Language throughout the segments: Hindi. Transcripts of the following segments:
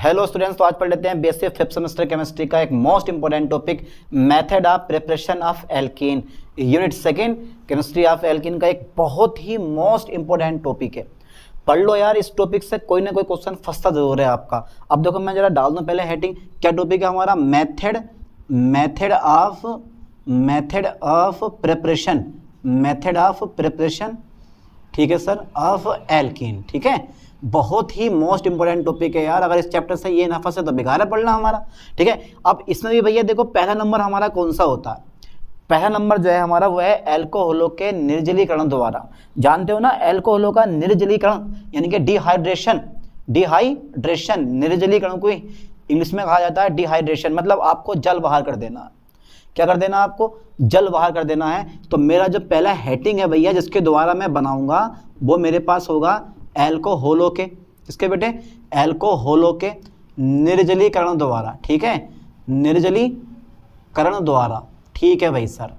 हेलो स्टूडेंट्स, तो आज पढ़ लेते हैं बेसिक फिफ्थ सेमेस्टर केमिस्ट्री का एक most important topic method of preparation of alkene. Unit second chemistry of alkene का एक बहुत ही मोस्ट इंपोर्टेंट टॉपिक है। पढ़ लो यार, इस टॉपिक से कोई ना कोई क्वेश्चन फंसता जरूर है आपका। अब देखो मैं जरा डाल दूं पहले हेडिंग, क्या टॉपिक है हमारा? मेथड ऑफ प्रिपरेशन, ठीक है सर, ऑफ एल्कीन। ठीक है, बहुत ही मोस्ट इंपोर्टेंट टॉपिक है यार। अगर इस चैप्टर से ये ना फंसे तो बेकार है पढ़ना हमारा। ठीक है, अब इसमें भी भैया देखो पहला नंबर हमारा कौन सा होता है? पहला नंबर जो है हमारा वो है एल्कोहलों के निर्जलीकरण द्वारा। जानते हो ना, एल्कोहलों का निर्जलीकरण यानी कि डिहाइड्रेशन। निर्जलीकरण को इंग्लिश में कहा जाता है डिहाइड्रेशन, मतलब आपको जल बाहर कर देना। क्या कर देना? आपको जल बाहर कर देना है। तो मेरा जो पहला हेडिंग है भैया जिसके द्वारा मैं बनाऊंगा वो मेरे पास होगा एल्कोहलों के, किसके बेटे? एल्कोहलों के निर्जलीकरण द्वारा। ठीक है, निर्जलीकरण द्वारा। ठीक है भाई सर,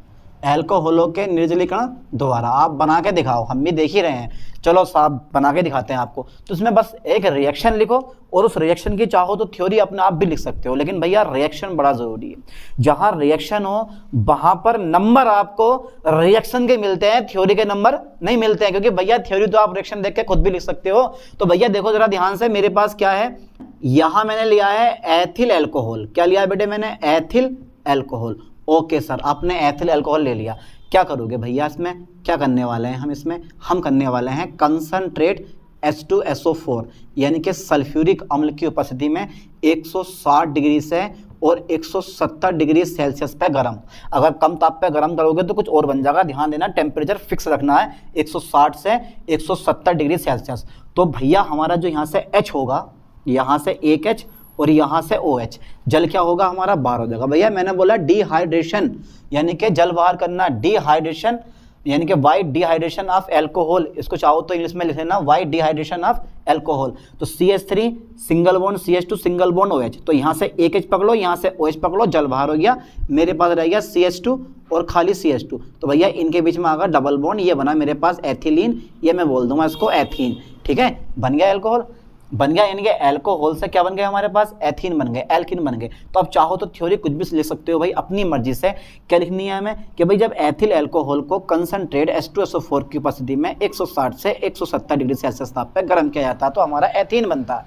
एल्कोहलों के निर्जलीकरण द्वारा। आप बना के दिखाओ, हम भी देख ही रहे हैं। चलो साहब बना के दिखाते हैं आपको। तो इसमें बस एक रिएक्शन लिखो और उस रिएक्शन की चाहो तो थ्योरी अपने आप भी लिख सकते हो, लेकिन भैया रिएक्शन बड़ा जरूरी है। जहां रिएक्शन हो वहां पर नंबर आपको रिएक्शन के मिलते हैं, थ्योरी के नंबर नहीं मिलते हैं, क्योंकि भैया थ्योरी तो आप रिएक्शन देख के खुद भी लिख सकते हो। तो भैया देखो जरा ध्यान से, मेरे पास क्या है? यहां मैंने लिया है एथिल एल्कोहल। क्या लिया है बेटे मैंने? Ethyl alcohol. ओके सर, आपने एथिल एल्कोहल ले लिया। क्या करोगे भैया इसमें? क्या करने वाले हैं हम इसमें? हम करने वाले हैं कंसंट्रेट H2SO4 यानी कि सल्फ्यूरिक अम्ल की उपस्थिति में 160 डिग्री से और 170 डिग्री सेल्सियस पे गर्म। अगर कम ताप पे गर्म करोगे तो कुछ और बन जाएगा। ध्यान देना, टेम्परेचर फिक्स रखना है 160 से 170 डिग्री सेल्सियस। तो भैया हमारा जो यहाँ से H होगा, यहाँ से एक H और यहाँ से OH, जल क्या होगा हमारा? बाहर हो जाएगा। भैया मैंने बोला डिहाइड्रेशन यानी कि जल बाहर करना। डिहाइड्रेशन यानी कि वाइट डिहाइड्रेशन ऑफ एल्कोहल, इसको चाहो तो इंग्लिश में लिख लेना वाइट डिहाइड्रेशन ऑफ एल्कोहल। तो CH3 single bond CH2 single bond OH, तो यहाँ से एक H पकड़ो, यहाँ से OH पकड़ो, जल बाहर हो गया। मेरे पास रह गया CH2 और खाली CH2। तो भैया इनके बीच में आगा डबल बॉन्ड, ये बना मेरे पास एथिलीन, ये मैं बोल दूंगा इसको एथीन। ठीक है, बन गया एल्कोहल, बन गया, यानी कि एल्कोहल से क्या बन गया हमारे पास? एथीन बन गए, एल्कीन बन गए। तो अब चाहो तो थ्योरी कुछ भी लिख सकते हो भाई अपनी मर्जी से। क्या लिखनी है हमें? कि भाई जब एथिल एल्कोहल को कंसंट्रेट H2SO4 की उपस्थिति में 160 से 170 डिग्री सेल्सियस ताप पे गर्म किया जाता है तो हमारा एथीन बनता है।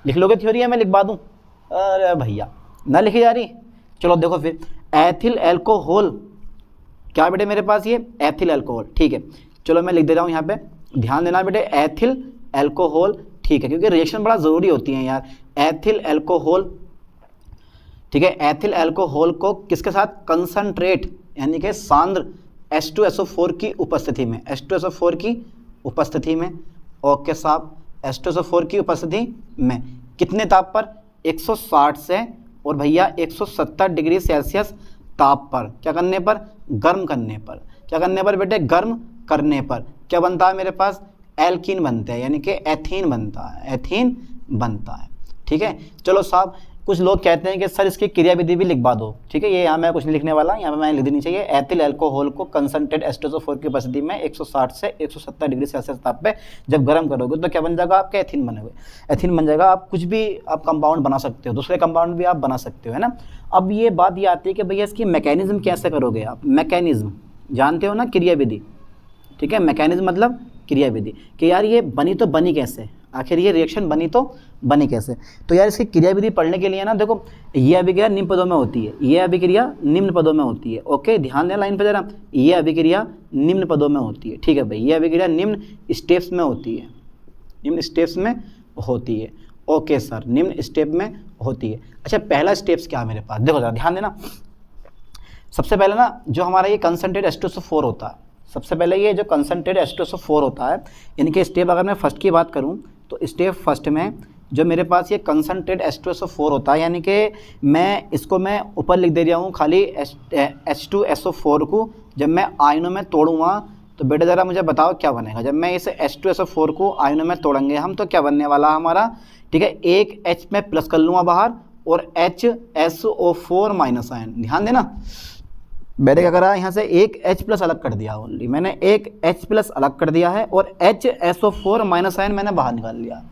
लिख लोगे थ्योरी? मैं लिखवा दूं? अरे भैया ना लिखी जा रही। चलो देखो फिर, एथिल एल्कोहल क्या बेटे मेरे पास? ये एथिल एल्कोहल। ठीक है, चलो मैं लिख दे रहा हूँ यहाँ पे, ध्यान देना बेटे, एथिल एल्कोहल। ठीक है, क्योंकि रिएक्शन बड़ा जरूरी होती है यार। एथिल एल्कोहल, ठीक है, एथिल एल्कोहल को किसके साथ? कंसंट्रेट यानी कि सांद्र H2SO4 की उपस्थिति में, H2SO4 की उपस्थिति में। ओके साहब, H2SO4 की उपस्थिति में कितने ताप पर? 160 से और भैया 170 डिग्री सेल्सियस ताप पर। क्या करने पर? गर्म करने पर। क्या करने पर बेटे? गर्म करने पर। क्या बनता है मेरे पास? एल्कीन बनते हैं, यानी कि एथीन बनता है, एथीन बनता है। ठीक है, चलो साहब, कुछ लोग कहते हैं कि सर इसकी क्रियाविधि भी लिखवा दो। ठीक है, ये यहाँ मैं कुछ नहीं लिखने वाला, यहाँ पे मैं लिख देनी चाहिए एथिल एल्कोहल को कंसंट्रेट H2SO4 की उपस्थिति में 160 से 170 डिग्री सेल्सियस ताप पे जब गर्म करोगे तो क्या बन जाएगा आपका? एथीन बनेगा, एथीन बन जाएगा। आप कुछ भी आप कंपाउंड बना सकते हो, दूसरे कंपाउंड भी आप बना सकते हो, है ना। अब ये बात ये आती है कि भैया इसकी मैकेनिज्म कैसे करोगे आप? मैकेनिज्म जानते हो ना, क्रियाविधि। ठीक है, मैकेनिज्म मतलब क्रियाविधि, कि यार ये बनी तो बनी कैसे, आखिर ये रिएक्शन बनी तो बनी कैसे। तो यार इसकी क्रियाविधि पढ़ने के लिए ना देखो, ये अभिक्रिया निम्न पदों में होती है, ये अभिक्रिया निम्न पदों में होती है। ओके, ध्यान देना लाइन पे जरा, ये अभिक्रिया निम्न पदों में होती है। ठीक है भाई, ये अभिक्रिया निम्न स्टेप्स में होती है, निम्न स्टेप्स में होती है। ओके सर, निम्न स्टेप में होती है। अच्छा, पहला स्टेप्स क्या है मेरे पास? देखो जरा ध्यान देना। सबसे पहले ना जो हमारा ये कंसंट्रेट H2SO4 होता है, सबसे पहले ये जो कंसंट्रेट H2SO4 होता है, यानी कि स्टेप अगर मैं फर्स्ट की बात करूं तो स्टेप फर्स्ट में जो मेरे पास ये कंसंट्रेट H2SO4 होता है, यानी कि मैं इसको मैं ऊपर लिख दे रहा हूँ खाली H2SO4 को जब मैं आयनों में तोड़ूंगा तो बेटा ज़रा मुझे बताओ क्या बनेगा? जब मैं इस H2SO4 को आयनों में तोड़ेंगे हम तो क्या बनने वाला हमारा? ठीक है, एक H में प्लस कर लूँगा बाहर और HSO4 माइनस आयन। ध्यान देना, मैंने क्या करा, यहाँ से एक H प्लस अलग कर दिया, ओनली मैंने एक H प्लस अलग कर दिया है और HSO4 माइनस आयन मैंने बाहर निकाल लिया।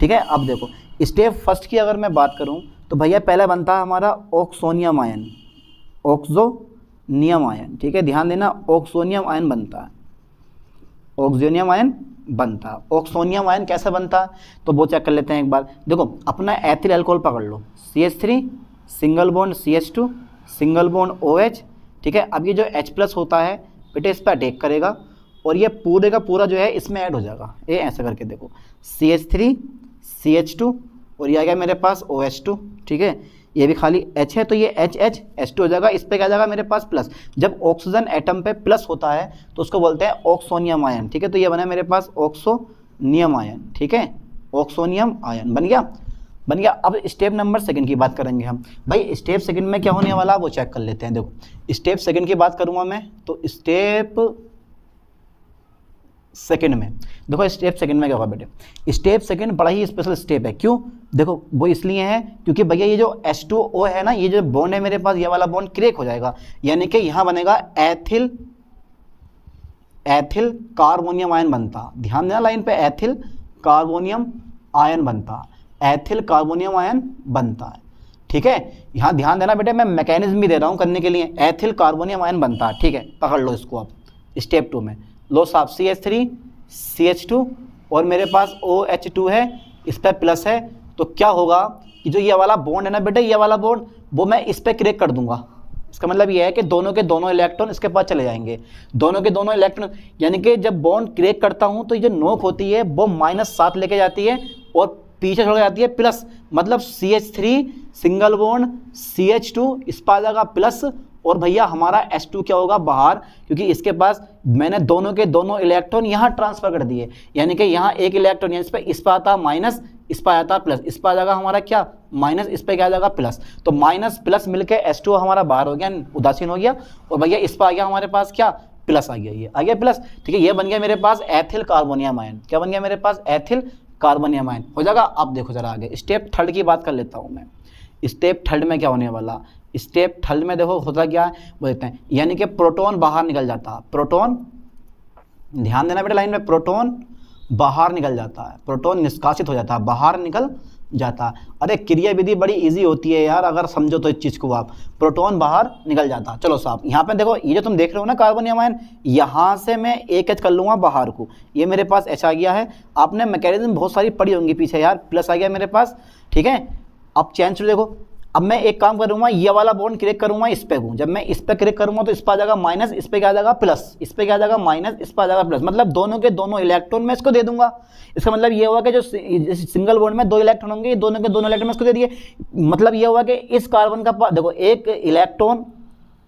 ठीक है। अब देखो स्टेप फर्स्ट की अगर मैं बात करूं तो भैया पहले बनता है हमारा ऑक्सोनियम आयन, ऑक्सोनियम आयन, ठीक है, ध्यान देना, ऑक्सोनियम आयन बनता है, ऑक्सोनियम आयन बनता है। ऑक्सोनियम आयन कैसे बनता है तो वो चेक कर लेते हैं एक बार। देखो अपना एथिल अल्कोहल पकड़ लो, CH3 single bond CH2 single bond OH, ठीक है। अब ये जो H+ होता है बेटे इस पर अटैक करेगा और ये पूरे का पूरा जो है इसमें ऐड हो जाएगा। ये ऐसा करके देखो CH3 CH2 और ये आ गया मेरे पास OH2, ठीक है, ये भी खाली H है तो ये H2 हो जाएगा, इस पे क्या जाएगा मेरे पास प्लस। जब ऑक्सीजन एटम पे प्लस होता है तो उसको बोलते हैं ऑक्सोनियम आयन, ठीक है। तो ये बना मेरे पास ऑक्सोनियम आयन, ठीक है, ऑक्सोनियम आयन बन गया, बन गया। अब स्टेप नंबर सेकंड की बात करेंगे हम। भाई स्टेप सेकंड में क्या होने वाला वो चेक कर लेते हैं। देखो स्टेप सेकंड की बात करूँगा मैं तो स्टेप सेकंड में देखो, स्टेप सेकंड में क्या होगा बेटे, स्टेप सेकंड बड़ा ही स्पेशल स्टेप है। क्यों? देखो वो इसलिए है क्योंकि भैया ये जो H2O है ना, ये जो बॉन्ड है मेरे पास, ये वाला बॉन्ड क्रेक हो जाएगा, यानी कि यहाँ बनेगा एथिल कार्बोनियम आयन बनता। ध्यान देना लाइन पे, एथिल कार्बोनियम आयन बनता, एथिल कार्बोनियम आयन बनता है, ठीक है। यहाँ ध्यान देना बेटे, मैं मैकेनिज्म भी दे रहा हूँ करने के लिए, एथिल कार्बोनियम आयन बनता है, ठीक है। पकड़ लो इसको आप स्टेप 2 में, लो साहब CH3 CH2 और मेरे पास OH2 है, इस पर प्लस है, तो क्या होगा कि जो ये वाला बॉन्ड है ना बेटे, ये वाला बॉन्ड वो मैं इस पर क्रेक कर दूंगा। इसका मतलब ये है कि दोनों के दोनों इलेक्ट्रॉन इसके पास चले जाएंगे, दोनों के दोनों इलेक्ट्रॉन, यानी कि जब बॉन्ड क्रेक करता हूँ तो ये जो नोक होती है वो -7 लेके जाती है और पीछे छोड़ जाती है प्लस, मतलब CH3 सिंगल बॉन्ड CH2 इस पर आ जाएगा प्लस और भैया हमारा H2 क्या होगा बाहर, क्योंकि इसके पास मैंने दोनों के दोनों इलेक्ट्रॉन यहाँ ट्रांसफर कर दिए, यानी कि यहाँ एक इलेक्ट्रॉन इस पर आता माइनस, इस पर आता प्लस, इस पर आ जाएगा हमारा क्या माइनस, इस पर क्या आ जाएगा प्लस, तो माइनस प्लस मिलके H2 हमारा बाहर हो गया, उदासीन हो गया, और भैया इस पर आ गया हमारे पास क्या प्लस आ गया, ये आ गया प्लस, ठीक है। ये बन गया मेरे पास एथिल कार्बोनियम आयन, क्या बन गया मेरे पास एथिल कार्बोनियम आयन हो जाएगा। अब देखो जरा आगे स्टेप थर्ड की बात कर लेता हूँ मैं। स्टेप थर्ड में क्या होने वाला, स्टेप थर्ड में देखो होता क्या है वो देखते हैं, यानी कि प्रोटॉन बाहर निकल जाता है, प्रोटॉन, ध्यान देना बेटा लाइन में, प्रोटॉन बाहर निकल जाता है, प्रोटॉन निष्कासित हो जाता है, बाहर निकल जाता है। अरे क्रिया विधि बड़ी इजी होती है यार, अगर समझो तो इस चीज़ को आप, प्रोटॉन बाहर निकल जाता है। चलो साहब यहाँ पे देखो, ये जो तुम देख रहे हो ना कार्बोनियम आयन, यहाँ से मैं एक H कर लूँगा बाहर को, ये मेरे पास H आ गया है। आपने मैकेनिज्म बहुत सारी पढ़ी होंगी पीछे यार, प्लस आ गया मेरे पास, ठीक है। अब चेंज देखो, अब मैं एक काम करूंगा, ये वाला बॉन्ड क्रेक करूंगा इस पे को, जब मैं इस पे क्रेक करूंगा तो इस पे आ जाएगा माइनस, इस पे क्या आ जाएगा प्लस, इस पे क्या आ जाएगा माइनस, इस पे आ जाएगा प्लस, मतलब दोनों के दोनों इलेक्ट्रॉन मैं इसको दे दूंगा। इसका मतलब ये होगा कि जो सिंगल बॉन्ड में 2 इलेक्ट्रॉन होंगे, ये दोनों के दोनों इलेक्ट्रॉन इसको दे दिए, मतलब ये होगा कि इस कार्बन का देखो एक इलेक्ट्रॉन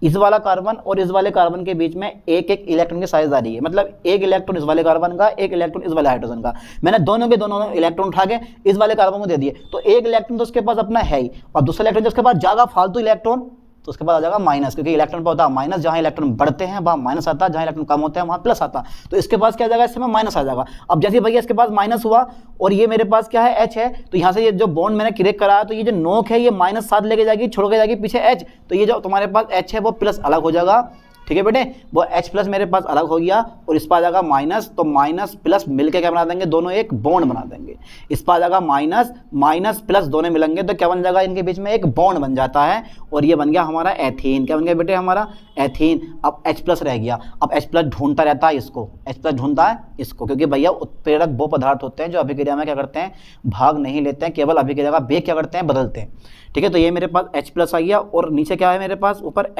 इस वाला कार्बन और इस वाले कार्बन के बीच में एक एक इलेक्ट्रॉन की साइज आ रही है, मतलब एक इलेक्ट्रॉन इस वाले कार्बन का, एक इलेक्ट्रॉन इस वाले हाइड्रोजन का, मैंने दोनों के दोनों इलेक्ट्रॉन उठा के इस वाले कार्बन को दे दिए, तो एक इलेक्ट्रॉन तो उसके पास अपना है ही, और दूसरा इलेक्ट्रॉन जो उसके पास जाएगा फालतू इलेक्ट्रॉन तो उसके बाद आ जाएगा माइनस, क्योंकि इलेक्ट्रॉन पर होता है माइनस, जहाँ इलेक्ट्रॉन बढ़ते हैं वहाँ माइनस आता है, जहाँ इलेक्ट्रॉन कम होते हैं वहाँ प्लस आता है, तो इसके पास क्या आ जाएगा, इसमें माइनस आ जाएगा। अब जैसे भैया इसके पास माइनस हुआ और ये मेरे पास क्या है H है, तो यहाँ से ये जो बॉन्ड मैंने क्रिएट करा तो ये जो नोक है ये -7 लेके जाएगी, छोड़ के जाएगी पीछे H, तो ये जो तुम्हारे पास H है वो प्लस अलग हो जाएगा, ठीक है बेटे, वो H प्लस मेरे पास अलग हो गया और इस पर आ जाएगा माइनस, तो माइनस प्लस मिलके क्या बना देंगे, दोनों एक बॉन्ड बना देंगे, इस पर आ जाएगा माइनस, माइनस प्लस दोनों मिलेंगे तो क्या बन जाएगा, इनके बीच में एक बॉन्ड बन जाता है और ये बन गया हमारा एथीन। क्या बन गया बेटे हमारा एथीन। अब H प्लस रह गया, अब H प्लस ढूंढता रहता है इसको, H प्लस ढूंढता है इसको, क्योंकि भैया उत्प्रेरक वो पदार्थ होते हैं जो अभिक्रिया में क्या करते हैं, भाग नहीं लेते हैं, केवल अभिक्रिया का वेग क्या करते हैं, बदलते हैं, ठीक है। तो ये मेरे पास H प्लस आ गया और नीचे क्या है मेरे पास, ऊपर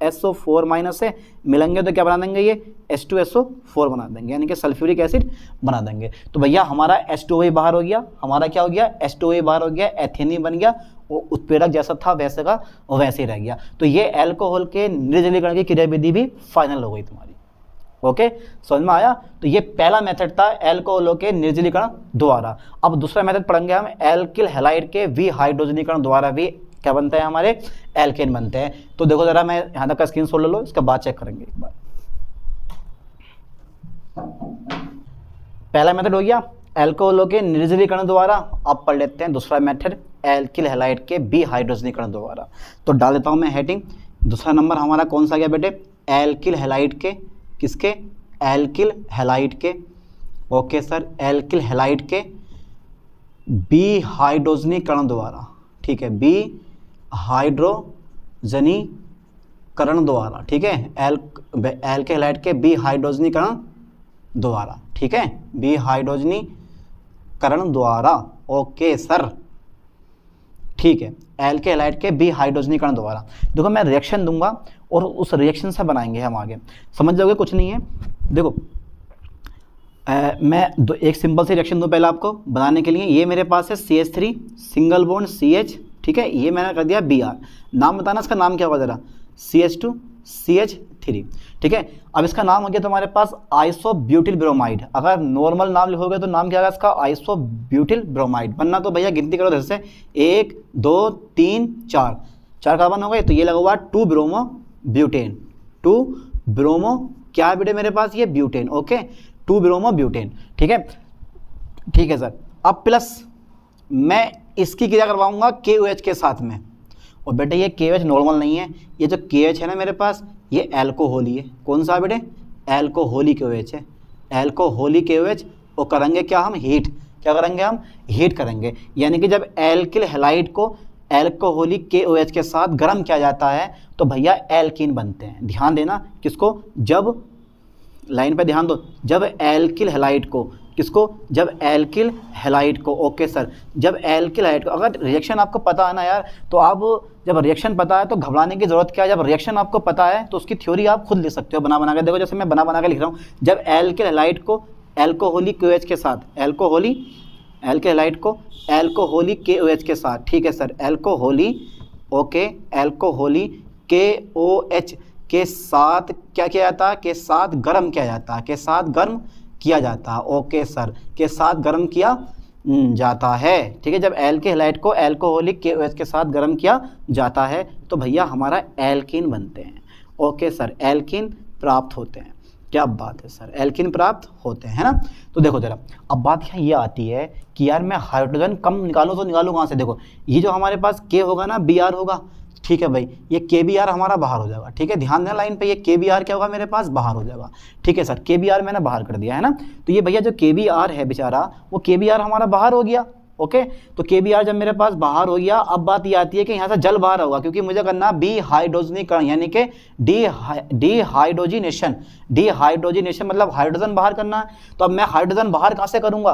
SO4 माइनस से मिलेंगे तो क्या बना देंगे, ये H2SO4 बना देंगे, यानी कि सल्फ्यूरिक एसिड बना देंगे। तो भैया हमारा H2O बाहर हो गया, हमारा क्या हो गया, H2O बाहर हो गया, एथेन बन गया, वो उत्प्रेरक जैसा था वैसे का वैसे ही रह गया। तो ये अल्कोहल के निर्जलीकरण की क्रियाविधि भी फाइनल हो गई तुम्हारी। ओके, समझ में आया। तो ये पहला मेथड था अल्कोहलों के निर्जलीकरण द्वारा। अब दूसरा मेथड पढ़ेंगे हम एल्किल हैलाइड के विहाइड्रोजनीकरण द्वारा भी क्या बनते हैं, हमारे एल्केन बनते हैं। तो देखो जरा, मैं यहाँ तक का स्क्रीनशॉट ले लो, इसका बाद चेक करेंगे एक बार। पहला मेथड हो गया अल्कोहलों के निर्जलीकरण द्वारा। अब पढ़ लेते हैं दूसरा मेथड एल्किल हैलाइड के विहाइड्रोजनीकरण द्वारा। तो डाल देता हूँ मैं हेडिंग। दूसरा नंबर हमारा कौन सा गया बेटे, एल्किल हैलाइड के, किसके, एल्किल हैलाइड के। ओके सर, एल्किल हैलाइड के बी हाइड्रोजनीकरण द्वारा, ठीक है, बी हाइड्रोजनीकरण द्वारा, ठीक है, एल्किल हैलाइड के बी हाइड्रोजनीकरण द्वारा, ठीक है, बी हाइड्रोजनीकरण द्वारा, ओके सर, ठीक है, एल्किल हैलाइड के बी हाइड्रोजनीकरण द्वारा। देखो मैं रिएक्शन दूंगा और उस रिएक्शन से बनाएंगे हम आगे, समझ जाओगे, कुछ नहीं है। देखो मैं एक सिंपल सी रिएक्शन दूँ पहले आपको बनाने के लिए। ये मेरे पास है CH3 सिंगल बॉन्ड CH, ठीक है, ये मैंने कर दिया Br, नाम बताना इसका नाम क्या होगा ज़रा, CH2 CH3, ठीक है। अब इसका नाम हो गया तुम्हारे पास आइसोब्यूटिल ब्रोमाइड। अगर नॉर्मल नाम लिखोगे तो नाम क्या होगा इसका, आइसोब्यूटिल ब्रोमाइड। बनना तो भैया गिनती करो जैसे 1 2 3 4 कार्बन हो गए, तो ये लगा हुआ 2 ब्रोमो ब्यूटेन, 2 ब्रोमो क्या है बेटे मेरे पास, ये ब्यूटेन, ओके, 2 ब्रोमो ब्यूटेन, ठीक है, ठीक है सर। अब प्लस मैं इसकी क्रिया करवाऊंगा KOH के साथ में, और बेटे ये KOH नॉर्मल नहीं है, ये जो KOH है ना मेरे पास, ये एल्कोहली है। कौन सा बेटे, एल्कोहली KOH है, एल्कोहली KOH। और करेंगे क्या हम, हीट, क्या करेंगे हम, हीट करेंगे। यानी कि जब एल्किल हैलाइड को एल्कोहलिक KOH के साथ गर्म किया जाता है तो भैया एल्कीन बनते हैं। ध्यान देना किसको, जब लाइन पे ध्यान दो, जब एल्किल हैलाइड को, किसको, जब एल्किल हैलाइड को, ओके सर, जब एल्किल हैलाइड को। अगर रिएक्शन आपको पता है ना यार, तो आप जब रिएक्शन पता है तो घबराने की जरूरत क्या है। जब रिएक्शन आपको पता है तो उसकी थ्योरी आप खुद लिख सकते हो बना बना के। देखो जैसे मैं बना बना के लिख रहा हूँ, जब एल्किल हैलाइड को एल्कोहलिक KOH के साथ, एल्किल हैलाइड को एल्कोहलिक KOH के साथ, ठीक है सर, एल्कोहली, ओके, एल्कोहली KOH के साथ क्या किया जाता है, के साथ गर्म किया जाता है, के साथ गर्म किया जाता है, ओके सर, के साथ गर्म किया जाता है, ठीक है। जब एल्किल हैलाइड को एल्कोहलिक KOH के साथ गर्म किया जाता है तो भैया हमारा एल्कीन बनते हैं, ओके सर, एल्कीन प्राप्त होते हैं। क्या बात है सर, एल्कीन प्राप्त होते हैं, है ना। तो देखो जरा, अब बात यहाँ ये आती है कि यार मैं हाइड्रोजन कम निकालूँ तो निकालूँ कहाँ से। देखो ये जो हमारे पास K होगा ना, Br होगा, ठीक है भाई, ये KBr हमारा बाहर हो जाएगा, ठीक है, ध्यान देना लाइन पे, ये KBr क्या होगा मेरे पास, बाहर हो जाएगा, ठीक है सर, KBr मैंने बाहर कर दिया है ना। तो ये भैया जो KBr है बेचारा, वो KBr हमारा बाहर हो गया, ओके। तो KBr जब मेरे पास बाहर हो गया, अब बात ये आती है कि यहाँ से जल बाहर होगा, क्योंकि मुझे करना बी हाइड्रोजनीकरण, यानी कि डिहाइड्रोजिनेशन मतलब हाइड्रोजन बाहर करना है। तो अब मैं हाइड्रोजन बाहर कहाँ से करूँगा,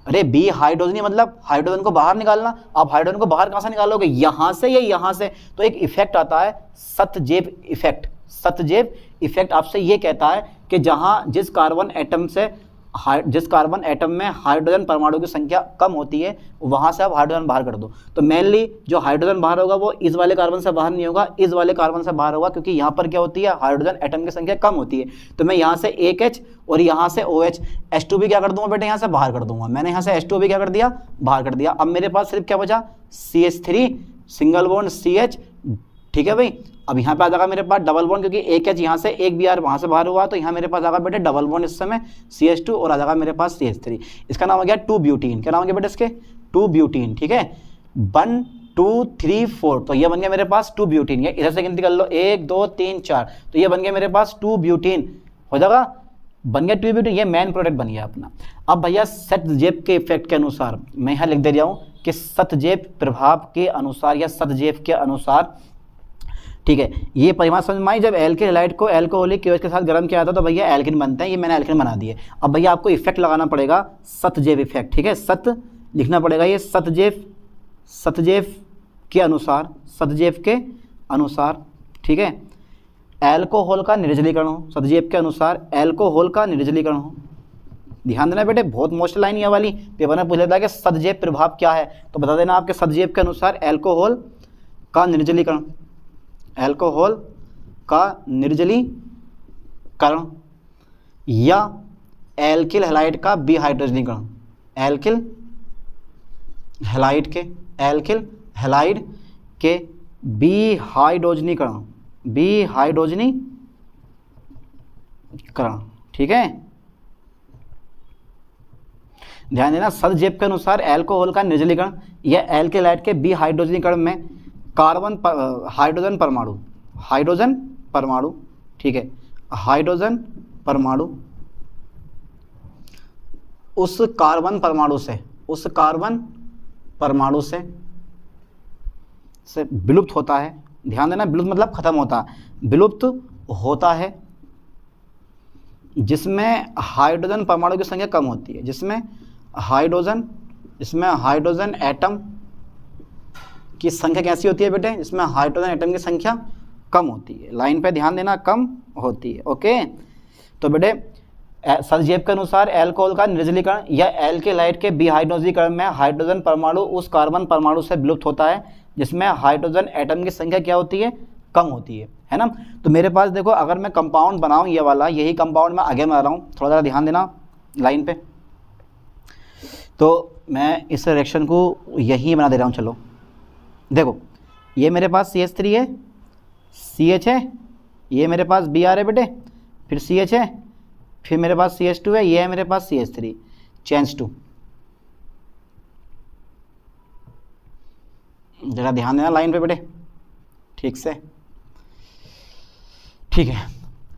अरे बी हाइड्रोजनी मतलब हाइड्रोजन को बाहर निकालना। आप हाइड्रोजन को बाहर कहाँ से निकालोगे, यहाँ से या यहाँ से। तो एक इफेक्ट आता है सतजेब इफेक्ट। सतजेब इफेक्ट आपसे ये कहता है कि जहाँ जिस कार्बन एटम में हाइड्रोजन परमाणु की संख्या कम होती है वहाँ से आप हाइड्रोजन बाहर कर दो। तो मेनली जो हाइड्रोजन बाहर होगा वो इस वाले कार्बन से बाहर नहीं होगा, इस वाले कार्बन से बाहर होगा, क्योंकि यहाँ पर क्या होती है, हाइड्रोजन एटम की संख्या कम होती है। तो मैं यहाँ से एक H और यहाँ से OH, H2 भी क्या कर दूंगा बेटे, यहाँ से बाहर कर दूंगा। मैंने यहाँ से H2 भी क्या कर दिया, बाहर कर दिया। अब मेरे पास सिर्फ क्या बचा, CH3 सिंगल बॉन्ड CH, ठीक है भाई। अब यहाँ पे आ जाएगा मेरे पास डबल बॉन्ड, क्योंकि एक H यहाँ से एक Br वहाँ से बाहर हुआ, तो यहाँ मेरे पास आएगा बेटे डबल बॉन्ड इस समय CH2 और आ जाएगा मेरे पास CH3। इसका नाम हो गया 2 ब्यूटीन। क्या नाम हो गया बेटे इसके, 2 ब्यूटीन, ठीक है, 1 2 3 4। तो ये बन गया मेरे पास 2 ब्यूटीन। ये इधर से गिनती कर लो, 1 2 3 4, तो ये बन गया मेरे पास 2 ब्यूटीन, हो जाएगा, बन गया 2 ब्यूटीन। ये मेन प्रोडक्ट बन गया अपना। अब भैया सतजेब के इफेक्ट के अनुसार मैं यहाँ लिख दे रहा हूँ कि सतजेब प्रभाव के अनुसार या सतजेब के अनुसार, ठीक है, ये परिमाण समझ में आई। जब एल्किल हैलाइड को एल्कोहलिक KOH के साथ गर्म किया जाता है तो भैया एल्किन बनते हैं। ये मैंने एल्किन बना दिए। अब भैया आपको इफेक्ट लगाना पड़ेगा, सतजेब इफेक्ट, ठीक है, सत लिखना पड़ेगा, ये सतजेब के अनुसार, सतजेब के अनुसार, ठीक है, एल्कोहल का निर्जलीकरण हो, सतजेब के अनुसार एल्कोहल का निर्जलीकरण हो। ध्यान देना बेटे, बहुत मोस्ट लाइन ये वाली पेपर में पूछ लेता है कि सतजेब प्रभाव क्या है, तो बता देना आपके सतजेब के अनुसार एल्कोहल का निर्जलीकरण, एल्कोहल का निर्जलीकरण या एल्किल हैलाइड का विहाइड्रोजनीकरण, एल्किल हैलाइड के विहाइड्रोजनीकरण, ठीक है। ध्यान देना, सतजेब के अनुसार एल्कोहल का निर्जलीकरण या एल्किल हैलाइड के विहाइड्रोजनीकरण में हाइड्रोजन परमाणु, ठीक है, हाइड्रोजन परमाणु उस कार्बन परमाणु से उस कार्बन परमाणु से विलुप्त होता है। ध्यान देना, विलुप्त मतलब खत्म होता है, विलुप्त होता है जिसमें हाइड्रोजन परमाणु की संख्या कम होती है, जिसमें हाइड्रोजन एटम की संख्या कैसी होती है बेटे, जिसमें हाइड्रोजन एटम की संख्या कम होती है। लाइन पे ध्यान देना, कम होती है। ओके, तो बेटे सदजेव के अनुसार अल्कोहल का निर्जलीकरण या एल्केलाइड के विहाइड्रोजीकरण में हाइड्रोजन परमाणु उस कार्बन परमाणु से विलुप्त होता है जिसमें हाइड्रोजन एटम की संख्या क्या होती है, कम होती है ना। तो मेरे पास देखो, अगर मैं कंपाउंड बनाऊं ये वाला, यही कंपाउंड मैं आगे बना रहा हूँ, थोड़ा ज़रा ध्यान देना लाइन पे। तो मैं इस रिएक्शन को यही बना दे रहा हूँ। चलो देखो, ये मेरे पास CH3 है, CH है, ये मेरे पास Br है बेटे, फिर CH है, फिर मेरे पास CH2 है, ये है मेरे पास CH3, चेंज टू। जरा ध्यान देना लाइन पे बेटे, ठीक से, ठीक है।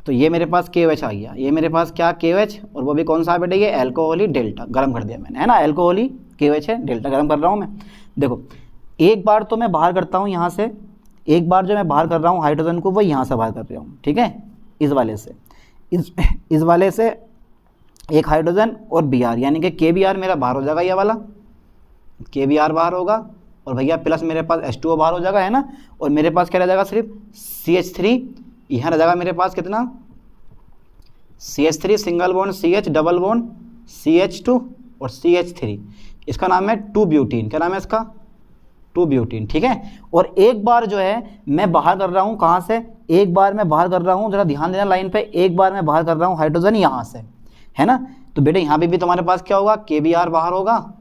तो ये मेरे पास KOH आ गया, ये मेरे पास क्या KOH, और वो भी कौन सा है बेटे, ये अल्कोहली डेल्टा, गर्म कर दिया मैंने, है ना, अल्कोहली KOH है, डेल्टा गर्म कर रहा हूँ मैं। देखो, एक बार तो मैं बाहर करता हूँ यहाँ से, एक बार जो मैं बाहर कर रहा हूँ हाइड्रोजन को, वो यहाँ से बाहर कर रहा हूँ, ठीक है, इस वाले से, इस वाले से एक हाइड्रोजन और Br, यानी कि KBr मेरा बाहर हो जाएगा, ये वाला KBr बाहर होगा, और भैया प्लस मेरे पास H2O बाहर हो जाएगा, है ना। और मेरे पास क्या रह जाएगा, सिर्फ CH3 यहाँ रह जाएगा मेरे पास, कितना, CH3 single bond CH, double bond CH2 और CH3, इसका नाम है 2-ब्यूटीन। क्या नाम है इसका, 2-ब्यूटीन, ठीक है। और एक बार जो है मैं बाहर कर रहा हूँ, कहाँ से, एक बार मैं बाहर कर रहा हूँ, जरा ध्यान देना लाइन पे, एक बार मैं बाहर कर रहा हूँ हाइड्रोजन यहाँ से, है ना। तो बेटे यहाँ पे भी तुम्हारे पास क्या होगा, KBr बाहर होगा,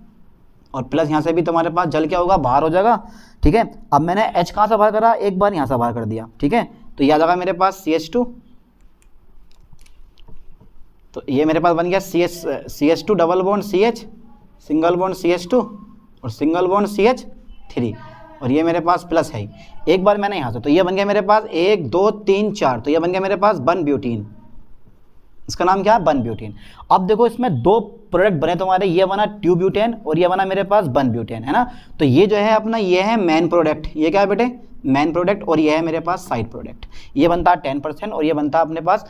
और प्लस यहाँ से भी तुम्हारे पास जल क्या होगा, बाहर हो जाएगा, ठीक है। अब मैंने H कहाँ से बाहर करा, एक बार यहाँ से बाहर कर दिया, ठीक है। तो यह आ जाएगा मेरे पास CH2, तो ये मेरे पास बन गया CH2 double bond CH, single bond CH2 और सिंगल बॉन्ड CH3, और ये मेरे पास प्लस है ही। एक बार मैंने यहाँ से, तो ये बन गया मेरे पास 1 2 3 4, तो ये बन गया मेरे पास 1-ब्यूटीन, इसका नाम क्या है, 1-ब्यूटीन। अब देखो, इसमें दो प्रोडक्ट बने तुम्हारे, ये बना 2-ब्यूटेन और ये बना मेरे पास 1-ब्यूटेन, है ना। तो ये जो है अपना, ये है मेन प्रोडक्ट, ये क्या है बेटे, मेन प्रोडक्ट, और ये है मेरे पास साइड प्रोडक्ट। ये बनता है 10% और ये बनता है अपने पास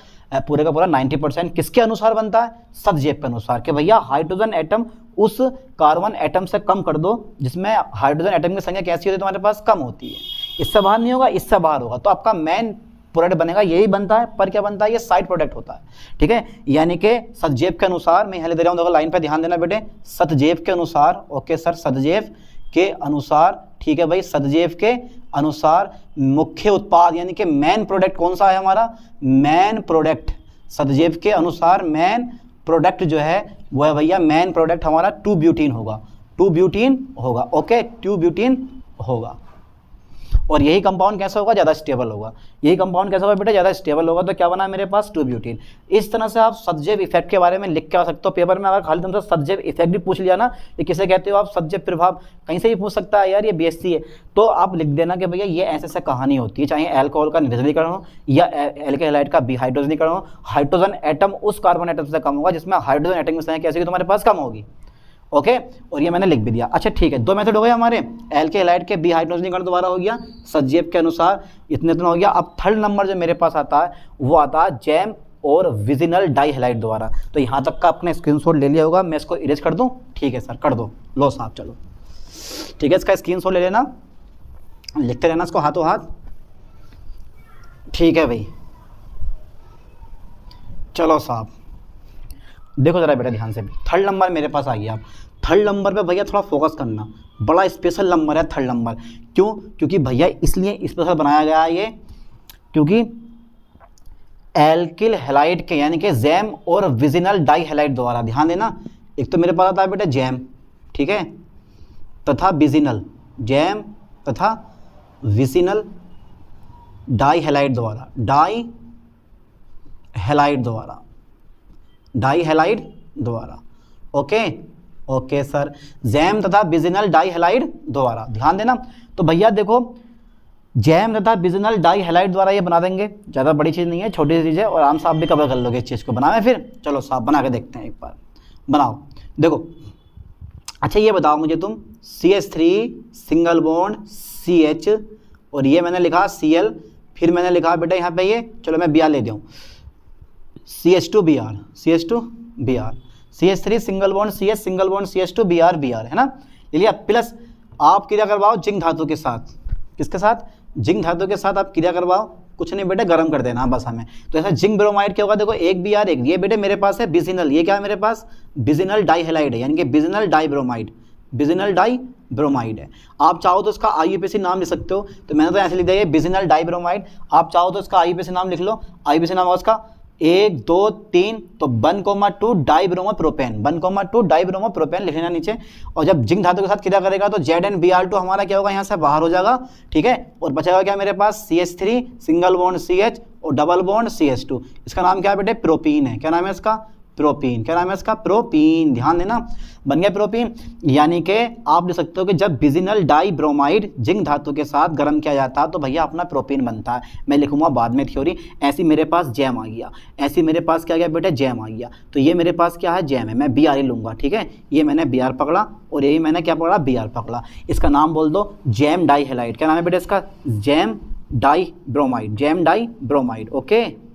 पूरे का पूरा 90%। किसके अनुसार बनता है, सदजेव के अनुसार, कि भैया हाइड्रोजन एटम उस कार्बन एटम से कम कर दो जिसमें हाइड्रोजन एटम की संख्या कैसी होती है, तुम्हारे पास कम होती है, इससे बाहर नहीं होगा, इससे बाहर होगा, तो आपका मेन प्रोडक्ट बनेगा, यही बनता है। पर क्या बनता है, ये साइड प्रोडक्ट होता है, ठीक है। यानी कि सदजेव के अनुसार, मैं यहाँ दे रहा हूँ, देखो लाइन पे ध्यान देना बेटे, सदजेव के अनुसार, ओके सर, सदजेव के अनुसार, ठीक है भाई, सदजेव के अनुसार मुख्य उत्पाद यानी कि मेन प्रोडक्ट कौन सा है हमारा, मेन प्रोडक्ट, सदजेव के अनुसार मेन प्रोडक्ट जो है वो है भैया, मेन प्रोडक्ट हमारा 2-ब्यूटीन होगा, 2-ब्यूटीन होगा, ओके, 2-ब्यूटीन होगा। और यही कंपाउंड कैसा होगा, ज़्यादा स्टेबल होगा, यही कंपाउंड कैसा होगा बेटा, ज़्यादा स्टेबल होगा। तो क्या बना मेरे पास, 2-ब्यूटीन। इस तरह से आप सदजेव इफेक्ट के बारे में लिख के आ सकते हो पेपर में। अगर खाली तुमसे सदजेव इफेक्ट भी पूछ लिया ना, ये किसे कहते हो आप, सदजेव प्रभाव, कहीं से भी पूछ सकता है यार, ये BSc है, तो आप लिख देना कि भैया ये ऐसे ऐसे कहानी होती है, चाहे अल्कोहल का निर्जलीकरण हो या एल्केलाइड का विहाइड्रोजनीकरण हो, हाइड्रोजन एटम उस कार्बन एटम से कम होगा जिसमें हाइड्रोजन एटम की संख्या कैसी तुम्हारे पास कम होगी, ओके। और ये मैंने लिख भी दिया। अच्छा ठीक है, दो मेथड हो गए हमारे, एल्केलाइड के विहाइड्रोजनीकरण द्वारा हो गया, सदजेव के अनुसार, इतने हो गया। अब थर्ड नंबर जो मेरे पास आता है वो आता है जैम और विजिनल डाइहैलाइड द्वारा। तो यहाँ तक का आपने स्क्रीनशॉट ले लिया होगा, मैं इसको इरेज कर दूँ, ठीक है सर, कर दो, लो साहब, चलो ठीक है, इसका स्क्रीनशॉट ले लेना, लिखते रहना इसको हाथों हाथ, ठीक है भाई। चलो साहब देखो जरा बेटा ध्यान से, भी थर्ड नंबर मेरे पास आ गया। थर्ड नंबर पे भैया थोड़ा फोकस करना, बड़ा स्पेशल नंबर है थर्ड नंबर। क्यों, क्योंकि भैया इसलिए स्पेशल बनाया गया है ये, क्योंकि एल्किल हैलाइड के यानी कि जैम और विजिनल डाइहैलाइड द्वारा, ध्यान देना, एक तो मेरे पास आता है बेटा जैम, ठीक है, तथा विजिनल, जैम तथा विजिनल डाइहैलाइड द्वारा, डाइहैलाइड द्वारा, ओके ओके सर, जैम तथा विजिनल डाइहैलाइड द्वारा, ध्यान देना। तो भैया देखो, जैम तथा विजिनल डाइहैलाइड द्वारा ये बना देंगे, ज़्यादा बड़ी चीज़ नहीं है, छोटी सी चीज़ है, और आराम से आप भी कवर कर लोगे इस चीज़ को। बनावे फिर, चलो साहब बना के देखते हैं, एक बार बनाओ। देखो अच्छा ये बताओ मुझे तुम, CH3 सिंगल बॉन्ड CH, और ये मैंने लिखा Cl, फिर मैंने लिखा बेटा यहाँ पे ये, चलो मैं Br ले जाऊँ, CH2Br, CH2Br, CH3 single bond CH single bond CH2Br, Br है ना, ले लिया। प्लस आप क्रिया करवाओ जिंक धातु के साथ, किसके साथ, जिंक धातु के साथ आप क्रिया करवाओ, कुछ नहीं बेटे गर्म कर देना बस हमें। तो ऐसा जिंक ब्रोमाइड क्या होगा, देखो एक Br एक, ये बेटे मेरे पास है बिजिनल, ये क्या है मेरे पास, बिजिनल डाइहेलाइड है, यानी कि बिजिनल डाइब्रोमाइड, बिजिनल डाइब्रोमाइड है। आप चाहो तो इसका IUPAC नाम लिख सकते हो, तो मैंने तो ऐसे लिख दिया ये बिजिनल डाइब्रोमाइड। आप चाहो तो इसका IUPAC नाम लिख लो, IUPAC नाम होगा उसका 1 2 3, तो 1,2 डाइब्रोमोप्रोपेन, 1,2 डाइब्रोमोप्रोपेन लिख लेना नीचे। और जब जिंक धातु के साथ क्रिया करेगा तो ZnBr2 हमारा क्या होगा, यहाँ से बाहर हो जाएगा, ठीक है। और बचेगा क्या मेरे पास, CH3 सिंगल बॉन्ड CH और डबल बॉन्ड CH2, इसका नाम क्या है बेटे, प्रोपीन है। क्या नाम है इसका, प्रोपीन। क्या नाम है इसका, प्रोपीन। ध्यान देना, बन गया प्रोपीन। यानी कि आप लिख सकते हो कि जब बिजिनल डाइब्रोमाइड जिंक धातु के साथ गर्म किया जाता है तो भैया अपना प्रोपीन बनता है। मैं लिखूंगा बाद में थ्योरी। ऐसी मेरे पास जैम आ गया, ऐसी मेरे पास क्या गया बेटे, जैम आ गया। तो ये मेरे पास क्या है, जैम है, मैं Br ही लूंगा, ठीक है। ये मैंने Br पकड़ा और यही मैंने क्या पकड़ा, Br पकड़ा। इसका नाम बोल दो जैम डाइहेलाइड। क्या नाम है बेटे इसका, jam dibromide, jam dibromide. Okay,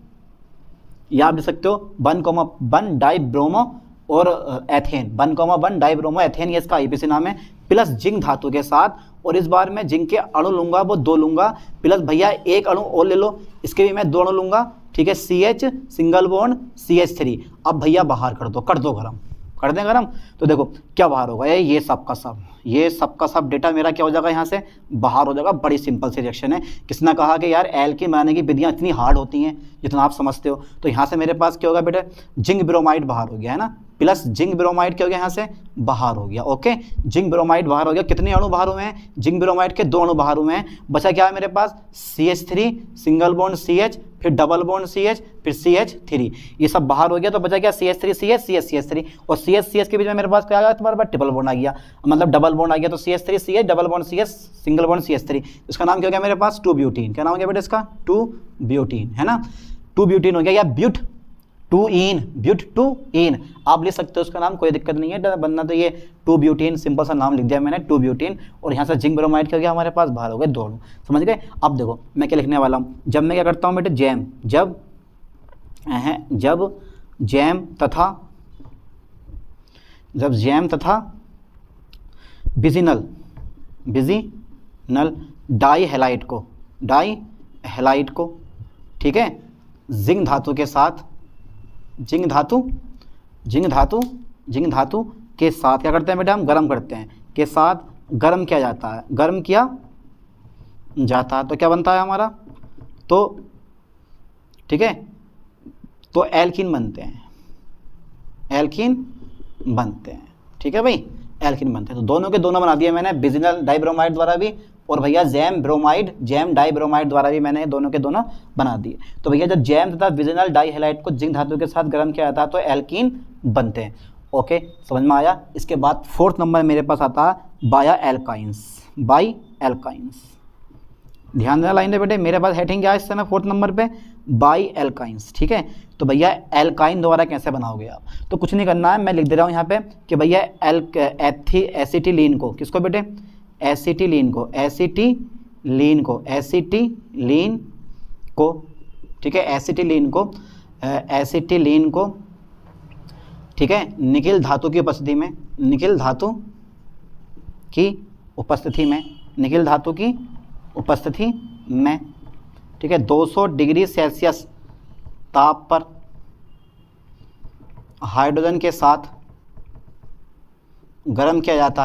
या आप लिख सकते हो 1,1 डाइब्रोमो और एथेन, 1,1 डाइब्रोमो एथेन, ये इसका IUPAC नाम है। प्लस जिंक धातु के साथ, और इस बार मैं जिंक के अणु लूंगा वो 2 लूंगा, प्लस भैया एक अणु और ले लो, इसके भी मैं 2 अणु लूंगा, ठीक है। CH single bond CH3। अब भैया बाहर कर दो गरम, कर दें गरम। तो देखो क्या बाहर होगा, ये सब का सब, ये सब का सब डेटा मेरा क्या हो जाएगा, यहाँ से बाहर हो जाएगा। बड़ी सिंपल सी रिएक्शन है। किसने कहा कि यार एल्कीन बनाने की विधियाँ इतनी हार्ड होती हैं जितना आप समझते हो। तो यहाँ से मेरे पास क्या होगा बेटा, जिंक ब्रोमाइड बाहर हो गया है ना, प्लस जिंक ब्रोमाइड क्या हो गया, यहाँ से बाहर हो गया। ओके, जिंक ब्रोमाइड बाहर हो गया। कितने अणु बाहर हुए हैं, जिंक ब्रोमाइड के 2 अणु बाहर हुए हैं। बचा क्या है मेरे पास, CH3 सिंगल बॉन्ड CH, फिर डबल बॉन्ड CH, फिर CH3, ये सब बाहर हो गया। तो बचा क्या, CH3 CH CH CH3, और CH CH के बीच में मेरे पास क्या आ गया, तुम्हारे पास ट्रिपल बॉन्ड आ गया, मतलब डबल बॉन्ड आ गया। तो CH3 CH double bond CH single bond CH3, इसका नाम क्या हो गया मेरे पास, 2 ब्यूटीन। क्या नाम हो गया बेटा इसका, 2 ब्यूटीन, है ना, 2 ब्यूटीन हो गया, या ब्यूट 2 इन, ब्यूट 2 इन आप लिख सकते हो, उसका नाम कोई दिक्कत नहीं है बनना। तो ये 2 ब्यूटीन सिंपल सा नाम लिख दिया मैंने, 2 ब्यूटीन। और यहाँ से जिंक ब्रोमाइड क्या हो गया हमारे पास, बाहर हो गए 2 अणु। समझ गए। अब देखो मैं क्या लिखने वाला हूँ, जब मैं क्या करता हूँ बेटे, जैम, जब जैम तथा बिजिनल डाइहेलाइड को, ठीक है, जिंक धातु के साथ, जिंक धातु के साथ क्या करते हैं बेटा, हम गर्म करते हैं, के साथ गर्म किया जाता है, गर्म किया जाता है तो क्या बनता है हमारा, तो ठीक है, तो एल्कीन बनते हैं, ठीक है भाई, एल्कीन बनते हैं। तो दोनों के दोनों बना दिए मैंने, बिजिनल डाइब्रोमाइड द्वारा भी, और भैया जैम डाइब्रोमाइड द्वारा भी मैंने दोनों के दोनों बना दिए। तो भैया जब जैम तथा बिजिनल डाइहेलाइड को जिंक धातु के साथ गर्म किया जाता है तो एल्कीन बनते हैं। ओके, समझ में आया। इसके बाद 4th नंबर मेरे पास आता है बाई एल्काइंस। ध्यान देना लाइन पे बेटे, मेरे पास हेडिंग क्या है इस समय 4th नंबर पे, बाई एल्काइंस, ठीक है। तो भैया एल्काइन द्वारा कैसे बनाओगे आप, तो कुछ नहीं करना है, मैं लिख दे रहा हूँ यहाँ पे कि भैया एसिटिलीन को, किसको बेटे, एसिटिलीन को, ठीक है, एसिटिलीन को, ठीक है, निकिल धातु की उपस्थिति में, ठीक है, 200 डिग्री सेल्सियस ताप पर हाइड्रोजन के साथ गर्म किया जाता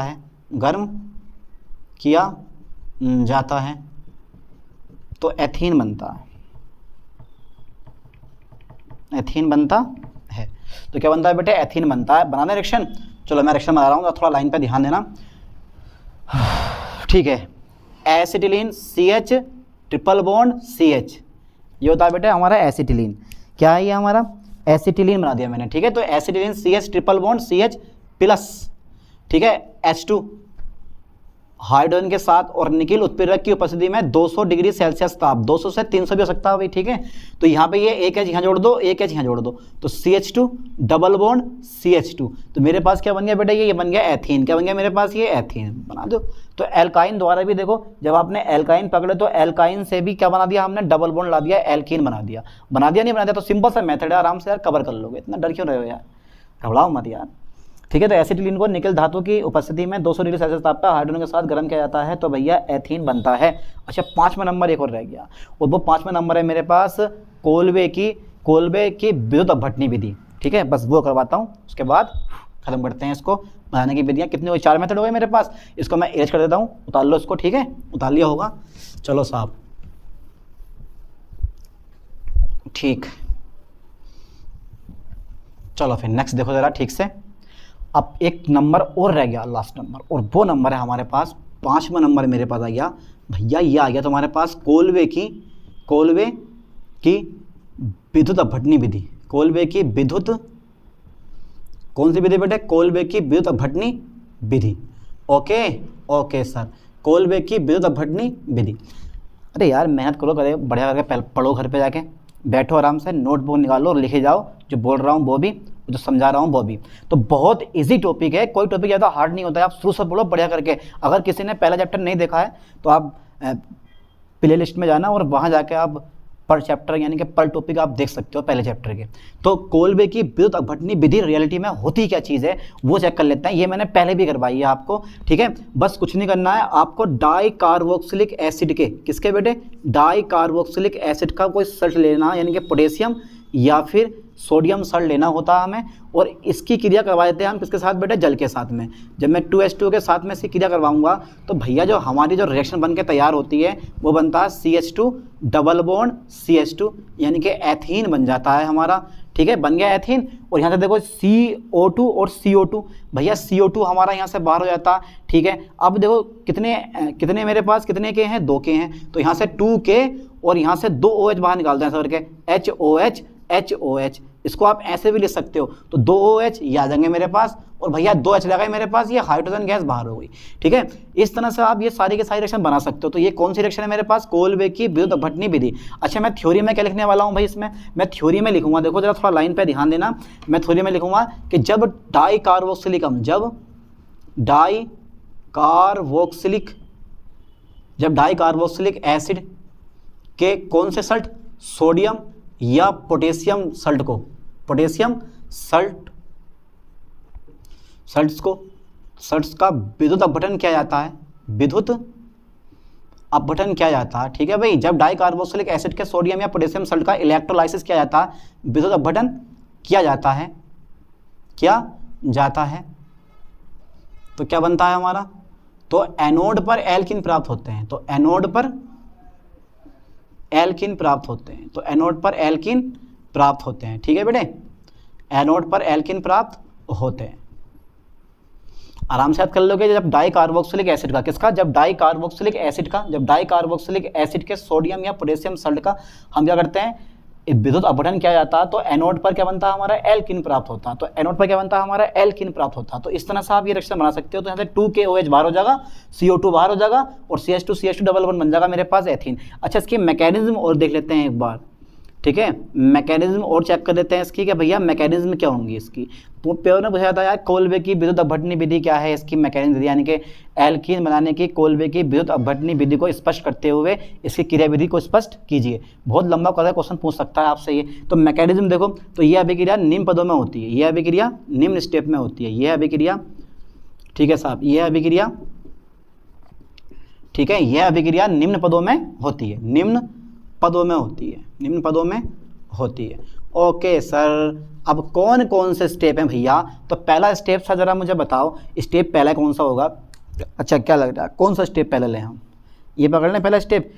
है, तो एथीन बनता है। तो क्या बनता है बेटे, एथीन बनता है। बनाना रिएक्शन, चलो मैं रिएक्शन बना रहा हूँ, तो थोड़ा लाइन पे ध्यान देना, ठीक है। Acetylene CH triple bond CH, ये होता है बेटे हमारा एसिटिलीन। क्या है ये हमारा, एसिटिलीन बना दिया मैंने, ठीक है। तो acetylene CH triple bond CH plus, ठीक है, H2 हाइड्रोजन के साथ और निकिल उत्प्रेरक की उपस्थिति में 200 डिग्री सेल्सियस ताप, 200 से 300 भी हो सकता है भाई, ठीक है। तो यहाँ पे ये एक एच यहाँ जोड़ दो, एक एच यहाँ जोड़ दो, तो CH2 डबल बॉन्ड CH2, तो मेरे पास क्या बन गया बेटा, ये बन गया एथीन। क्या बन गया मेरे पास, ये एथीन बना दो। तो एल्काइन द्वारा भी देखो, जब आपने एल्काइन पकड़े तो एल्काइन से भी क्या बना दिया हमने, डबल बॉन्ड ला दिया, एल्कीन बना दिया नहीं बना दिया। तो सिंपल सा मेथड है, आराम से यार कवर कर लोगे, इतना डर क्यों रहे हो यार, घबराओ मत यार, ठीक है। तो एसिटिलीन को निकल धातु की उपस्थिति में 200 डिग्री सेल्सियस ताप पर हाइड्रोजन के साथ गर्म किया जाता है तो भैया एथीन बनता है। अच्छा, 5वां नंबर एक और रह गया, और वो 5वां नंबर है मेरे पास कोल्बे की विद्युत अपघटनी विधि, ठीक है। बस वो करवाता हूँ, उसके बाद खत्म करते हैं इसको बनाने की विधियाँ। कितने हुई, 4 मेथड हो गए मेरे पास। इसको मैं एज कर देता हूँ, उतार लो इसको, ठीक है, उतार लिया होगा। चलो साहब, ठीक, चलो फिर नेक्स्ट देखो जरा ठीक से। अब एक नंबर और रह गया, लास्ट नंबर, और वो नंबर है हमारे पास 5वां नंबर मेरे पास आ गया भैया, ये आ गया तुम्हारे पास कोल्बे की विद्युत अपघटनी विधि। कोल्बे की विद्युत, कौन सी विधि बेटे, कोल्बे की विद्युत अपघटनी विधि। ओके सर, कोल्बे की विद्युत अपघटनी विधि। अरे यार मेहनत करो, करे बढ़िया करके पढ़ो, घर पे जाके बैठो आराम से, नोटबुक निकालो और लिखे जाओ, जो बोल रहा हूँ वो भी, जो समझा रहा हूँ वो भी। तो बहुत इजी टॉपिक है, कोई टॉपिक ज़्यादा हार्ड नहीं होता है, आप शुरू से बोलो बढ़िया करके। अगर किसी ने पहला चैप्टर नहीं देखा है तो आप प्ले लिस्ट में जाना और वहाँ जाके आप पर चैप्टर यानी कि पर टॉपिक आप देख सकते हो पहले चैप्टर के। तो कोल्बे की विद्युत अपघटनी विधि रियलिटी में होती क्या चीज़ है वो चेक कर लेते हैं। ये मैंने पहले भी करवाई है आपको, ठीक है। बस कुछ नहीं करना है आपको, डाई कार्बोक्सिलिक एसिड के, किसके बेटे, डाई कार्बोक्सिलिक एसिड का कोई सल्ट लेना, यानी कि पोटेशियम या फिर सोडियम सल्ट लेना होता है हमें, और इसकी क्रिया करवा देते हैं हम किसके साथ बेटे, जल के साथ में। जब मैं 2H2 के साथ में इसकी क्रिया करवाऊंगा तो भैया जो हमारी जो रिएक्शन बन के तैयार होती है वो बनता है CH2 डबल बॉन्ड CH2, यानी कि एथीन बन जाता है हमारा, ठीक है, बन गया एथीन। और यहाँ से देखो CO2 और CO2, भैया CO2 हमारा यहाँ से बाहर हो जाता है, ठीक है। अब देखो कितने मेरे पास, कितने के हैं, 2 के हैं, तो यहाँ से 2 के और यहाँ से 2 OH बाहर निकालते हैं सर के, HOH, इसको आप ऐसे भी लिख सकते हो। तो 2 OH ये आ जाएंगे मेरे पास, और भैया 2 H लगा मेरे पास, ये हाइड्रोजन गैस बाहर हो गई, ठीक है। इस तरह से आप ये सारी के सारी रिएक्शन बना सकते हो। तो ये कौन सी रिएक्शन है मेरे पास, कोल्बे की विद्युत अपघटनी विधि। अच्छा, मैं थ्योरी में क्या लिखने वाला हूँ भाई, इसमें मैं थ्योरी में लिखूंगा, देखो जरा थोड़ा लाइन पे ध्यान देना। मैं थ्योरी में लिखूंगा कि जब डाई कार्बोक्सिलिक एसिड के कौन से सल्ट, सोडियम या पोटेशियम सल्ट को, सल्ट्स का विद्युत अपघटन किया जाता है, ठीक है भाई। जब डाई कार्बोक्सिलिक एसिड के सोडियम या पोटेशियम सल्ट का इलेक्ट्रोलाइसिस किया जाता है, विद्युत अपघटन किया जाता है, तो क्या बनता है हमारा, तो एनोड पर एल्कीन प्राप्त होते हैं, ठीक है बेटे, एनोड पर एल्कीन प्राप्त होते हैं। आराम से याद कर लोगे। जब डाई कार्बोक्सिलिक एसिड का, किसका, जब डाई कार्बोक्सिलिक एसिड के सोडियम या पोटेशियम सल्ट का हम क्या करते हैं, विद्युत अपघटन किया जाता है, तो एनोड पर क्या बनता है हमारा, एल्कीन प्राप्त होता है। तो इस तरह से आप ये रिएक्शन बना सकते हो। तो यहाँ से 2KOH बाहर हो जाएगा, CO2 बाहर हो जाएगा, और CH2 डबल बॉन्ड बन जाएगा मेरे पास एथीन। अच्छा, इसकी मैकेनिज्म और देख लेते हैं एक बार, ठीक है, मैकेनिज्म और चेक कर लेते हैं इसकी, कि भैया मैकेनिज्म क्या होंगी इसकी। तो प्योर ने पूछा था यार कोल्बे की विद्युत अपघटनी विधि क्या है, इसकी मैकेनिज्म, यानी कि एल्कीन बनाने की कोल्बे की विद्युत अपघटनी विधि को स्पष्ट करते हुए इसकी क्रिया विधि को स्पष्ट कीजिए। बहुत लंबा क्वेश्चन पूछ सकता है आपसे ये। तो मैकेनिज्म देखो, तो यह अभिक्रिया निम्न पदों में होती है, यह अभिक्रिया निम्न स्टेप में होती है, यह अभिक्रिया, ठीक है साहब, यह अभिक्रिया, ठीक है, यह अभिक्रिया निम्न पदों में होती है, ओके सर। अब कौन कौन से स्टेप हैं भैया, तो पहला स्टेप सा जरा मुझे बताओ, स्टेप पहला कौन सा होगा। अच्छा, क्या लग रहा है, कौन सा स्टेप पहले लें हम, ये पकड़ लें पहला स्टेप।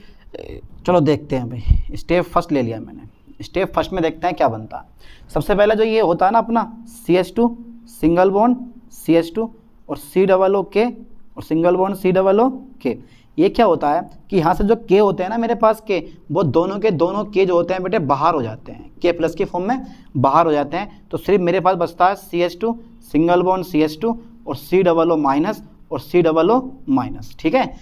चलो देखते हैं भाई, स्टेप फर्स्ट ले लिया मैंने। स्टेप फर्स्ट में देखते हैं क्या बनता है। सबसे पहले जो ये होता है ना अपना CH2 सिंगल बॉन्ड CH2 और C=K और सिंगल बॉन्ड C=K, ये क्या होता है कि यहाँ से जो K होते हैं ना मेरे पास K, वो दोनों के दोनों K जो होते हैं बेटे बाहर हो जाते हैं, K+ की फॉर्म में बाहर हो जाते हैं। तो सिर्फ मेरे पास बचता है CH2 सिंगल बॉन्ड CH2 और C=- और COO-, ठीक है।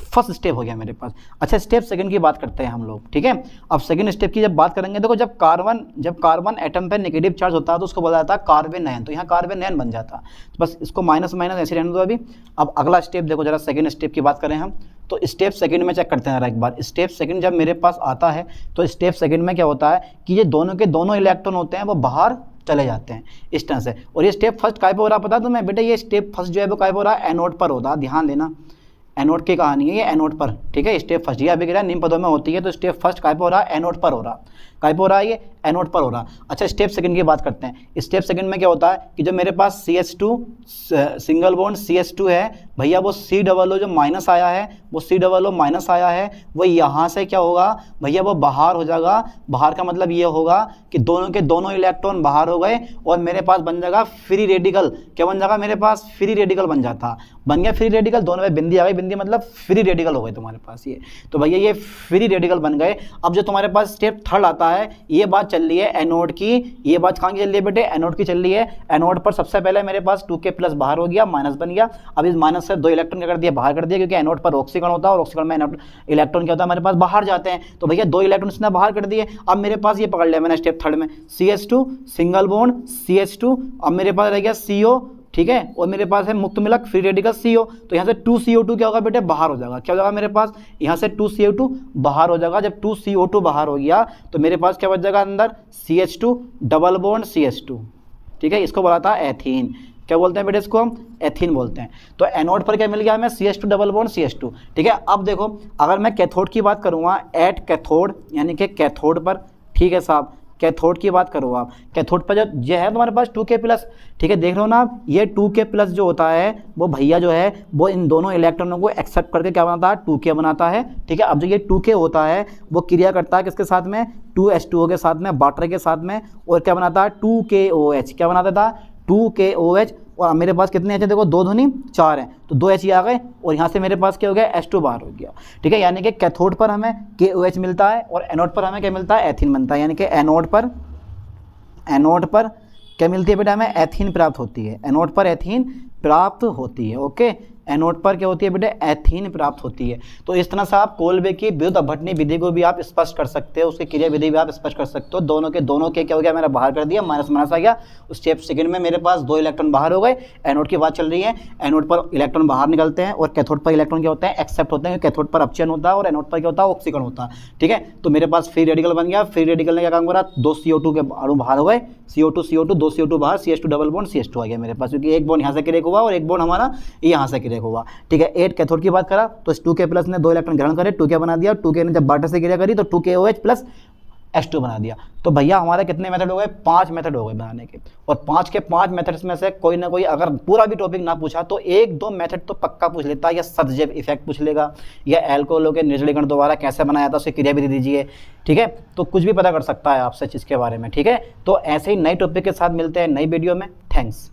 फर्स्ट स्टेप हो गया मेरे पास। अच्छा, स्टेप सेकंड की बात करते हैं हम लोग, ठीक है। अब सेकंड स्टेप की जब बात करेंगे, देखो जब कार्बन एटम पे नेगेटिव चार्ज होता है तो उसको बोला जाता है कार्बेनयन, तो यहाँ कार्बेनयन बन जाता है। तो बस इसको माइनस माइनस ऐसे रहने दो अभी। अब अगला स्टेप देखो जरा, सेकंड स्टेप की बात करें हम, तो स्टेप सेकंड में चेक करते हैं जरा एक बार। स्टेप सेकंड जब मेरे पास आता है तो स्टेप सेकंड में क्या होता है कि ये दोनों के दोनों इलेक्ट्रॉन होते हैं वो बाहर चले जाते हैं इस तरह से। और ये स्टेप फर्स्ट काय पे हो रहा पता तुम्हें बेटा, ये स्टेप फर्स्ट जो है वो काय पे हो रहा है, एनोड पर होता है। ध्यान देना, एनोड की कहानी है ये, एनोड पर, ठीक है। स्टेप फर्स्ट ये अभी कह रहा है निम्न पदों में होती है, तो स्टेप फर्स्ट काय पे हो रहा है, एनोड पर हो रहा। काय पे हो रहा है ये, एनोड पर हो रहा। अच्छा, स्टेप सेकंड की बात करते हैं। स्टेप सेकंड में क्या होता है कि जो मेरे पास CH2 सिंगल बॉन्ड CH2 है भैया, वो COO जो माइनस आया है, वो COO माइनस आया है, वो यहाँ से क्या होगा भैया, वो बाहर हो जाएगा। बाहर का मतलब ये होगा कि दोनों के दोनों इलेक्ट्रॉन बाहर हो गए और मेरे पास बन जाएगा फ्री रेडिकल। क्या बन जाएगा मेरे पास, फ्री रेडिकल बन जाता। बन गया फ्री रेडिकल, दोनों में बिंदी आ गई, बिंदी मतलब फ्री रेडिकल हो गए तुम्हारे पास ये। तो भैया ये फ्री रेडिकल बन गए। अब जो तुम्हारे पास स्टेप थर्ड आता है, ये बात चल रही है एनोड की। ये बात कहाँ की चल रही है बेटे, एनोड की चल रही है। एनोड पर सबसे पहले मेरे पास 2K+ बाहर हो गया, माइनस बन गया। अब इस माइनस से 2 इलेक्ट्रॉन क्या कर दिया, बाहर कर दिया, क्योंकि एनोड पर ऑक्सीकरण होता है और ऑक्सीकरण में इलेक्ट्रॉन क्या होता है हमारे पास, बाहर जाते हैं। तो भैया 2 इलेक्ट्रॉन इसने बाहर कर दिए। अब मेरे पास ये पकड़ लिया मैंने स्टेप थर्ड में, CH2 सिंगल बॉन्ड CH2, अब मेरे पास रह गया CO, ठीक है। और मेरे पास है मुक्त मिलक फ्री रेडिकल CO। तो यहाँ से 2CO2 क्या होगा बेटे, बाहर हो जाएगा। क्या हो जाएगा मेरे पास, यहाँ से 2CO2 बाहर हो जाएगा। जब 2CO2 बाहर हो गया तो मेरे पास क्या बच जाएगा अंदर, CH2 डबल बॉन्ड CH2, ठीक है। इसको बोला था एथीन। क्या बोलते हैं बेटे इसको, हम एथीन बोलते हैं। तो एनोड पर क्या मिल गया हमें, CH2 डबल बॉन्ड CH2, ठीक है। अब देखो अगर मैं कैथोड की बात करूँगा, एट कैथोड यानी कि कैथोड पर, ठीक है साहब। कैथोड की बात करो आप, कैथोड पर जो ये है तुम्हारे पास 2K+, ठीक है। देख रहे हो ना आप, ये 2K+ जो होता है वो भैया जो है वो इन दोनों इलेक्ट्रॉनों को एक्सेप्ट करके क्या बनाता है, 2K बनाता है, ठीक है। अब जो ये 2K होता है वो क्रिया करता है किसके साथ में, 2H2O के साथ में, वाटर के साथ में, और क्या बनाता है, 2KOH। क्या बनाता था, 2KOH। और मेरे पास कितने H है देखो, 2 दूनी 4 हैं, तो 2 H आ गए और यहाँ से मेरे पास क्या हो गया, H2 बाहर हो गया, ठीक है। यानी कि कैथोड पर हमें KOH मिलता है और एनोड पर हमें क्या मिलता है, एथीन बनता है। यानी कि एनोड पर क्या मिलती है बेटा, हमें एथीन प्राप्त होती है। एनोड पर एथीन प्राप्त होती है, ओके। एनोड पर क्या होती है बेटे, एथीन प्राप्त होती है। तो इस तरह से आप कोलबे की विद्युत अपघटनी विधि को भी आप स्पष्ट कर सकते हो, उसकी क्रिया विधि भी आप स्पष्ट कर सकते हो। दोनों के क्या हो गया, मैंने बाहर कर दिया, माइनस माइनस आ गया। उस स्टेप सेकंड में मेरे पास 2 इलेक्ट्रॉन बाहर हो गए। एनोड की बात चल रही है, एनोड पर इलेक्ट्रॉन बाहर निकलते हैं और कैथोड पर इलेक्ट्रॉन क्या होते हैं, एक्सेप्ट होते हैं। कैथोड पर अपचयन होता है और एनोड पर क्या होता है, ऑक्सीकरण होता है, ठीक है। तो मेरे पास फ्री रेडिकल बन गया। फ्री रेडिकल ने क्या काम करा, 2 CO2 के अणु बाहर हो गए, CO2 2 CO2 बाहर, CH2 डबल बॉन्ड CH2 आ गया मेरे पास, क्योंकि एक बॉन्ड यहाँ से क्रेक हुआ और एक बॉन्ड हमारा यहाँ से क्रेक हुआ, ठीक है। 8 कैथोड की बात करा तो 2K+ ने 2 इलेक्ट्रॉन ग्रहण करे, 2K बना दिया। 2K ने जब वाटर से क्रिया करी तो 2KOH+ H2 बना दिया। तो भैया हमारे कितने मेथड हो गए, 5 मेथड हो गए बनाने के। और 5 के 5 मेथड्स में से कोई ना कोई, अगर पूरा भी टॉपिक ना पूछा तो 1-2 मेथड तो पक्का पूछ लेता है। या सदजेव इफेक्ट पूछ लेगा, या एल्कोहलों के निर्जलीकरण द्वारा कैसे बनाया था उसकी क्रिया विधि दीजिए, ठीक है। तो कुछ भी पता कर सकता है आपसे चीज़ के बारे में, ठीक है। तो ऐसे ही नई टॉपिक के साथ मिलते हैं नई वीडियो में। थैंक्स।